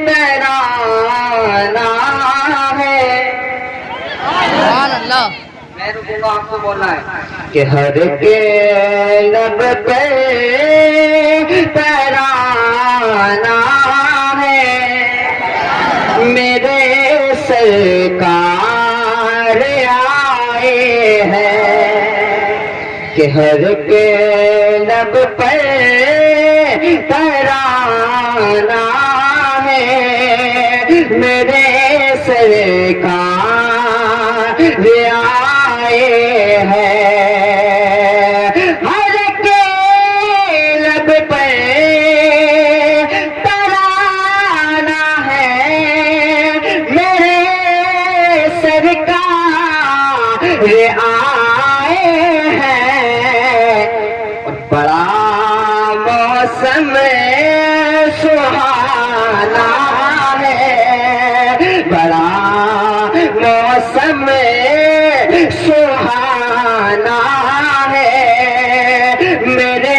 ترانہ ہے، سبحان اللہ، میں رکوں گا، آپ کو بولنا ہے کہ ہر کے لب پہ ترانہ ہے، میرے سرکار آئے ہیں، کہ ہر کے لب پہ ترانہ ہے، میرے سرکار آئے ہیں، ہر کے لب پہ ترانہ ہے، میرے سرکار آئے ہیں، بڑا موسم سہانا ہے، بڑا موسم سہانا ہے، میرے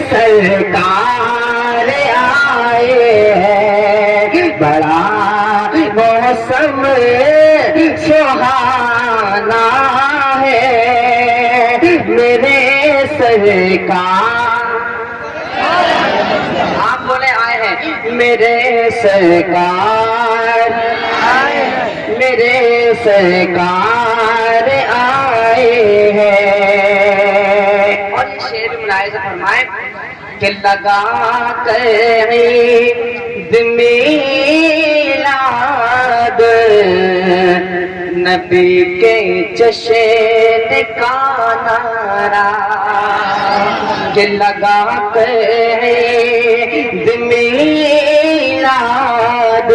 سرکار آئے ہیں، بڑا موسم سہانا ہے، میرے سرکار، آپ بولے آئے ہیں، میرے سرکار، میرے سرکار آئے ہیں، اور یہ شعر بھی ملاحظہ فرمائیں کہ لگا کر عید میلاد نبی کے جشن کا نعرہ، کہ لگا کر عید میلاد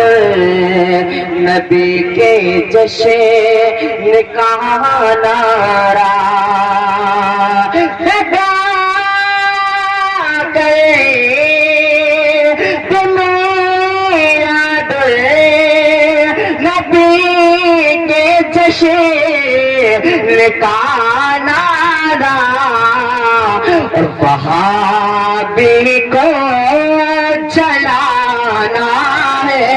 نبی کے جشن کا نعرہ، لگا کر عید میلاد نبی کے جشن کا نعرہ، اور وہابی کو جلانا ہے،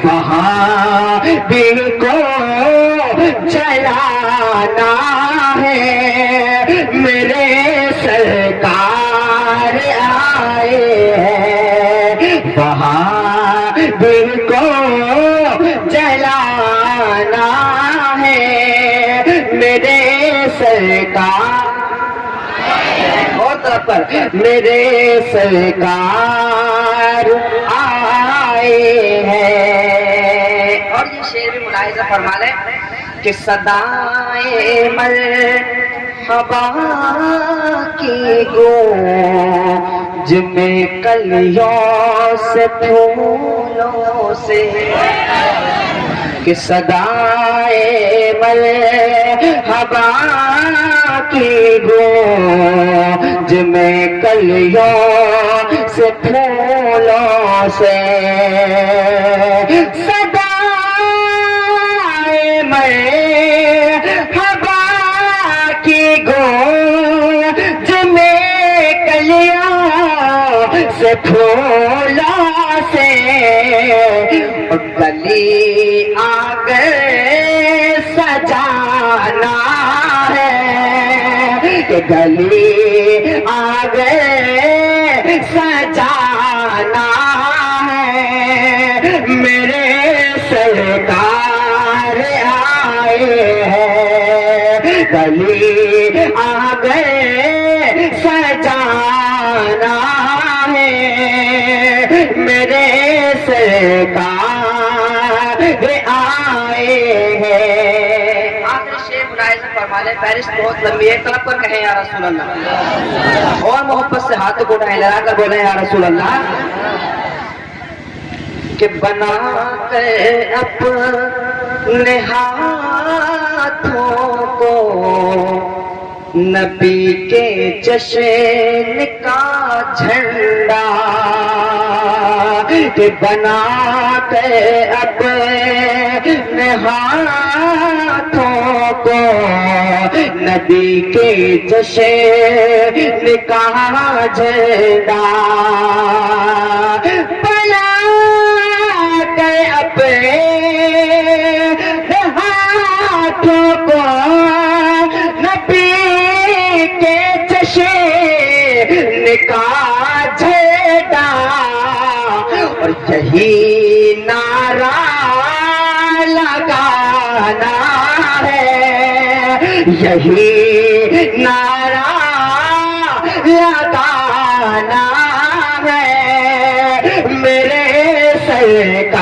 وہابی کو جلانا ہے، میرے سرکار آئے ہیں، وہابی کو جلانا ہے، میرے سرکار، اور طرف پر میرے سرکار آئے ہیں، اور یہ شعر بھی ملاحظہ فرما لیں کہ صدائے مرحبا کی گونج میں کلیوں سے پھولوں سے، کہ صدائے مرحبا کی گونج میں کلیوں سے پھولوں سے، صدائے مرحبا کی گونج میں کلیوں سے پھولوں سے، گلی آگے سجانا ہے، کہ گلی آگے سجانا ہے، میرے سرکار آئے ہیں، گلی آگے سجانا ہے، میرے سرکار آئے ہیں، آخری شعر ملاحظہ فرما لیں، فہرست بہت لمبی ہے، طلب کر کہیں یا رسول اللہ، اور محبت سے ہاتھ کو اٹھائیں، لگا کر بولیں یا رسول اللہ، کہ بنا کر اپنے ہاتھوں کو نبی کے جشن کا جھنڈا، کہ بنا کے اپنے ہاتھوں کو نبی کے جشن کا جھنڈا یہی نعرہ لگانا ہے، یہی نعرہ لگانا ہے، میرے سرکار